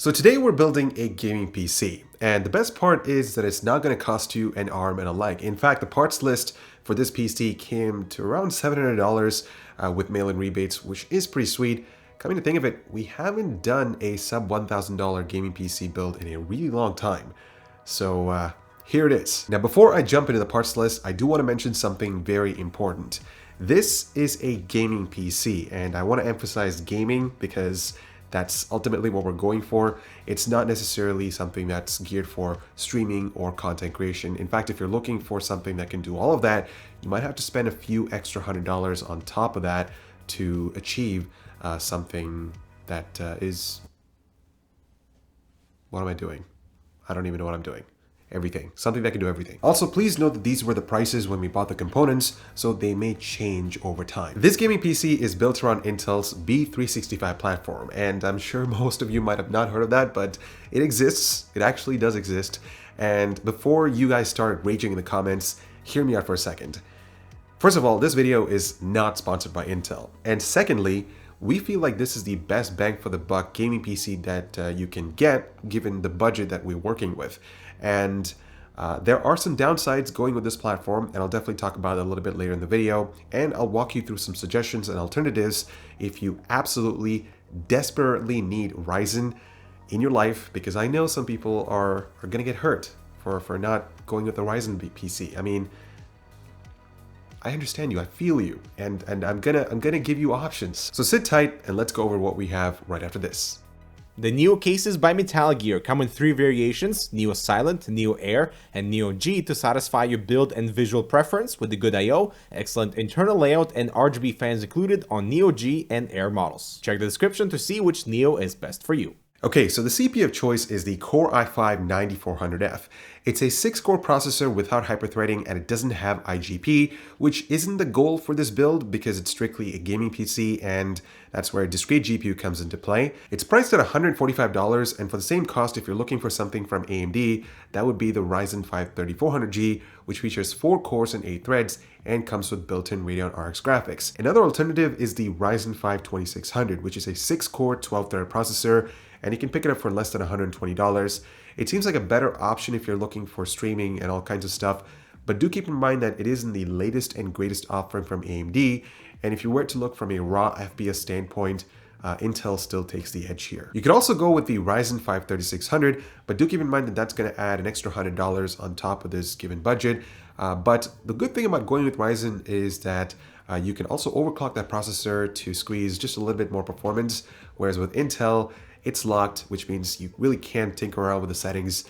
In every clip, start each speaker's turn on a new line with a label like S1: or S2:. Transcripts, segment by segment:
S1: So today we're building a gaming PC, and the best part is that it's not going to cost you an arm and a leg. In fact, the parts list for this PC came to around $700 with mail-in rebates, which is pretty sweet. Coming to think of it, we haven't done a sub $1,000 gaming PC build in a really long time. So here it is. Now before I jump into the parts list, I do want to mention something very important. This is a gaming PC, and I want to emphasize gaming because that's ultimately what we're going for. It's not necessarily something that's geared for streaming or content creation. In fact, if you're looking for something that can do all of that, you might have to spend a few extra $100 on top of that to achieve something that is... What am I doing? I don't even know what I'm doing. Everything. Something that can do everything. Also, please note that these were the prices when we bought the components, so they may change over time. This gaming PC is built around Intel's B365 platform, and I'm sure most of you might have not heard of that, but it exists. It actually does exist. And before you guys start raging in the comments, hear me out for a second. First of all, this video is not sponsored by Intel. And secondly, we feel like this is the best bang for the buck gaming PC that you can get given the budget that we're working with. And there are some downsides going with this platform, and I'll definitely talk about it a little bit later in the video. And I'll walk you through some suggestions and alternatives if you absolutely desperately need Ryzen in your life, because I know some people are going to get hurt for not going with the Ryzen PC. I mean, I understand you, I feel you, and I'm gonna give you options. So sit tight and let's go over what we have right after this.
S2: The Neo cases by Metal Gear come in 3 variations: Neo Silent, Neo Air, and Neo G to satisfy your build and visual preference with the good I/O, excellent internal layout, and RGB fans included on Neo G and Air models. Check the description to see which Neo is best for you.
S1: Okay, so the CPU of choice is the Core i5-9400F. It's a 6-core processor without hyperthreading, and it doesn't have IGP, which isn't the goal for this build because it's strictly a gaming PC, and that's where a discrete GPU comes into play. It's priced at $145, and for the same cost, if you're looking for something from AMD, that would be the Ryzen 5 3400G, which features 4 cores and 8 threads, and comes with built-in Radeon RX graphics. Another alternative is the Ryzen 5 2600, which is a 6-core 12-thread processor, and you can pick it up for less than $120. It seems like a better option if you're looking for streaming and all kinds of stuff, but do keep in mind that it isn't the latest and greatest offering from AMD, and if you were to look from a raw FPS standpoint, Intel still takes the edge here. You could also go with the Ryzen 5 3600, but do keep in mind that that's going to add an extra $100 on top of this given budget. But the good thing about going with Ryzen is that you can also overclock that processor to squeeze just a little bit more performance, whereas with Intel, it's locked, which means you really can't tinker around with the settings,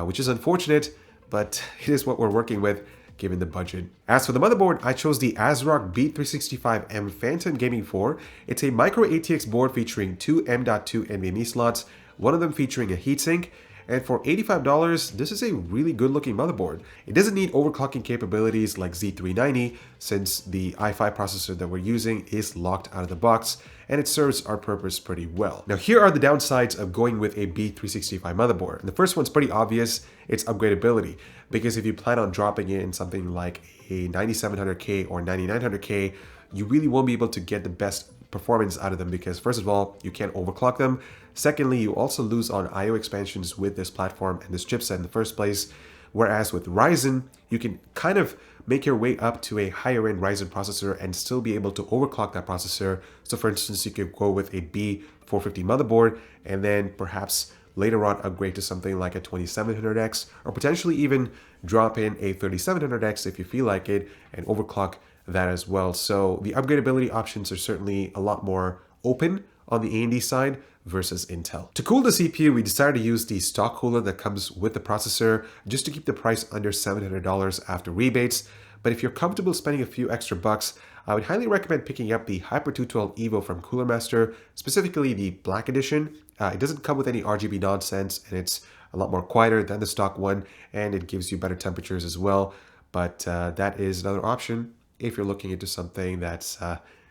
S1: which is unfortunate, but it is what we're working with given the budget. As for the motherboard, I chose the ASRock B365M Phantom Gaming 4. It's a micro ATX board featuring 2 M.2 NVMe slots, one of them featuring a heatsink. And for $85, this is a really good looking motherboard. It doesn't need overclocking capabilities like Z390 since the i5 processor that we're using is locked out of the box, and it serves our purpose pretty well. Now here are the downsides of going with a B365 motherboard. And the first one's pretty obvious, it's upgradability. Because if you plan on dropping in something like a 9700K or 9900K, you really won't be able to get the best performance out of them because first of all, you can't overclock them. Secondly, you also lose on IO expansions with this platform and this chipset in the first place. Whereas with Ryzen, you can kind of make your way up to a higher end Ryzen processor and still be able to overclock that processor. So for instance, you could go with a B450 motherboard and then perhaps later on upgrade to something like a 2700X or potentially even drop in a 3700X if you feel like it and overclock that as well. So the upgradability options are certainly a lot more open on the AMD side versus Intel. To cool the CPU, we decided to use the stock cooler that comes with the processor just to keep the price under $700 after rebates. But if you're comfortable spending a few extra bucks, I would highly recommend picking up the Hyper 212 Evo from Cooler Master, specifically the Black Edition. It doesn't come with any RGB nonsense, and it's a lot more quieter than the stock one, and it gives you better temperatures as well. But that is another option if you're looking into something that's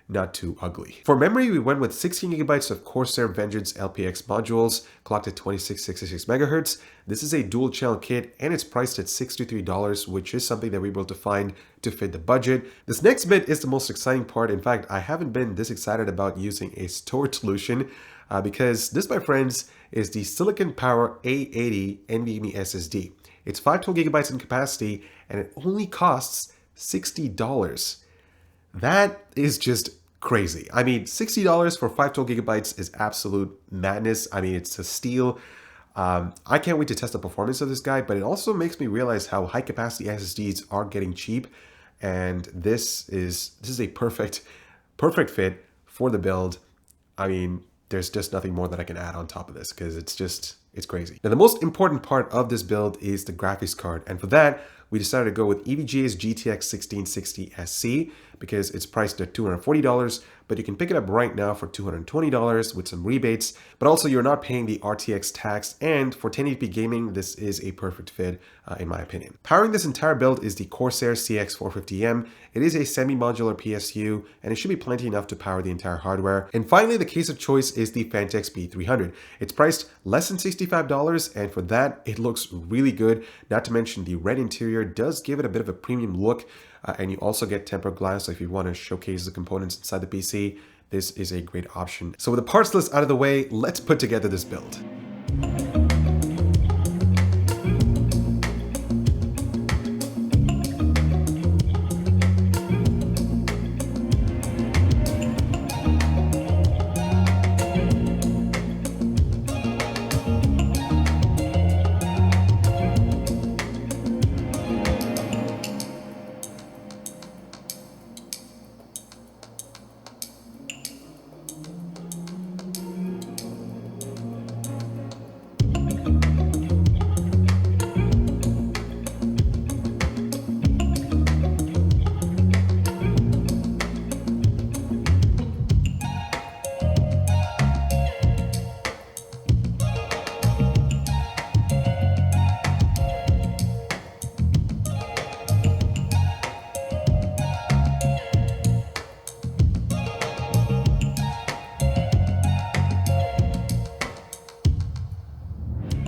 S1: not too ugly. For memory, we went with 16 GB of Corsair Vengeance LPX modules, clocked at 2666 MHz. This is a dual channel kit and it's priced at $63, which is something that we were able to find to fit the budget. This next bit is the most exciting part. In fact, I haven't been this excited about using a storage solution. because this, my friends, is the Silicon Power A80 NVMe SSD. It's 512 gigabytes in capacity, and it only costs $60. That is just crazy. I mean, $60 for 512 gigabytes is absolute madness. I mean, it's a steal. I can't wait to test the performance of this guy, but it also makes me realize how high capacity SSDs are getting cheap. And this is a perfect fit for the build. I mean, there's just nothing more that I can add on top of this because it's crazy. Now, the most important part of this build is the graphics card. And for that, we decided to go with EVGA's GTX 1660 SC because it's priced at $240, but you can pick it up right now for $220 with some rebates, but also you're not paying the RTX tax, and for 1080p gaming, this is a perfect fit in my opinion. Powering this entire build is the Corsair CX450M. It is a semi-modular PSU, and it should be plenty enough to power the entire hardware. And finally, the case of choice is the Phanteks B300. It's priced less than $65, and for that, it looks really good. Not to mention the red interior does give it a bit of a premium look, and you also get tempered glass, so if you want to showcase the components inside the PC, this is a great option. So with the parts list out of the way, let's put together this build.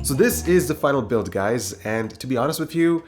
S1: So this is the final build, guys, and to be honest with you,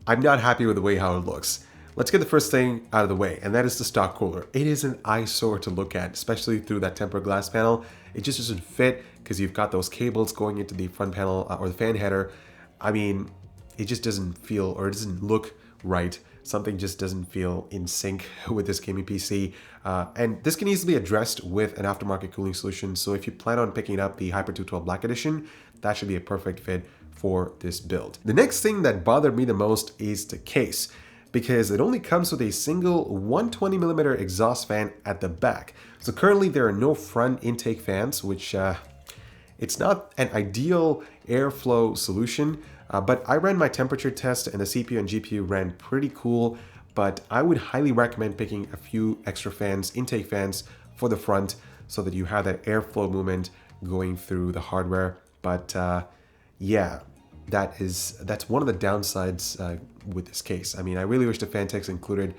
S1: I'm not happy with the way how it looks. Let's get the first thing out of the way, and that is the stock cooler. It is an eyesore to look at, especially through that tempered glass panel. It just doesn't fit because you've got those cables going into the front panel or the fan header. I mean, it just doesn't feel, or it doesn't look right. Something just doesn't feel in sync with this gaming PC. And this can easily be addressed with an aftermarket cooling solution. So if you plan on picking up the Hyper 212 Black Edition, that should be a perfect fit for this build. The next thing that bothered me the most is the case, because it only comes with a single 120mm exhaust fan at the back. So currently there are no front intake fans, which it's not an ideal airflow solution, but I ran my temperature test and the CPU and GPU ran pretty cool, but I would highly recommend picking a few extra fans, intake fans for the front so that you have that airflow movement going through the hardware. But yeah, that's one of the downsides with this case. I mean, I really wish the Phanteks included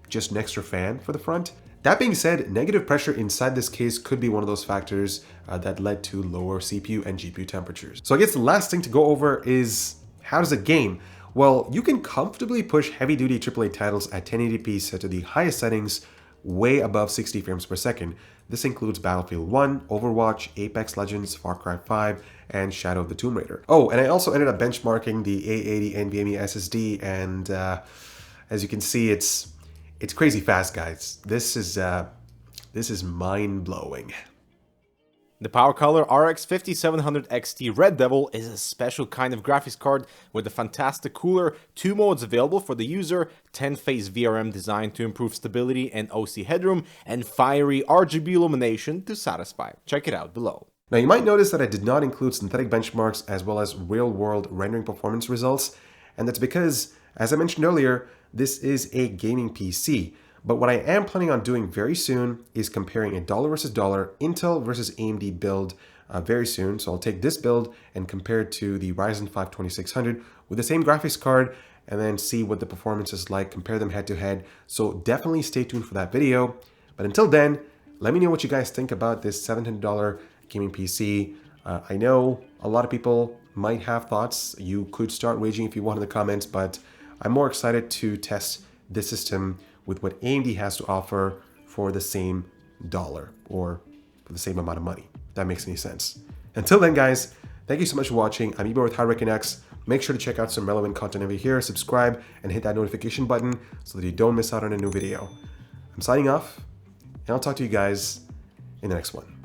S1: just an extra fan for the front. That being said, negative pressure inside this case could be one of those factors that led to lower CPU and GPU temperatures. So I guess the last thing to go over is, how does it game? Well, you can comfortably push heavy-duty AAA titles at 1080p set to the highest settings, way above 60 frames per second. This includes Battlefield 1, Overwatch, Apex Legends, Far Cry 5, and Shadow of the Tomb Raider. Oh, and I also ended up benchmarking the A80 NVMe SSD, and as you can see, it's crazy fast, guys. This is mind-blowing.
S2: The Power Color RX 5700 XT Red Devil is a special kind of graphics card with a fantastic cooler, 2 modes available for the user, 10-phase VRM designed to improve stability and OC headroom, and fiery RGB illumination to satisfy. Check it out below.
S1: Now you might notice that I did not include synthetic benchmarks as well as real-world rendering performance results, and that's because, as I mentioned earlier, this is a gaming PC. But what I am planning on doing very soon is comparing a dollar versus dollar Intel versus AMD build very soon. So I'll take this build and compare it to the Ryzen 5 2600 with the same graphics card and then see what the performance is like, compare them head to head. So definitely stay tuned for that video. But until then, let me know what you guys think about this $700 gaming PC. I know a lot of people might have thoughts. You could start raging if you want in the comments, but I'm more excited to test this system with what AMD has to offer for the same dollar or for the same amount of money. that makes any sense. Until then, guys, thank you so much for watching. I'm Ibo with Hardware Canucks. Make sure to check out some relevant content over here, subscribe, and hit that notification button so that you don't miss out on a new video. I'm signing off, and I'll talk to you guys in the next one.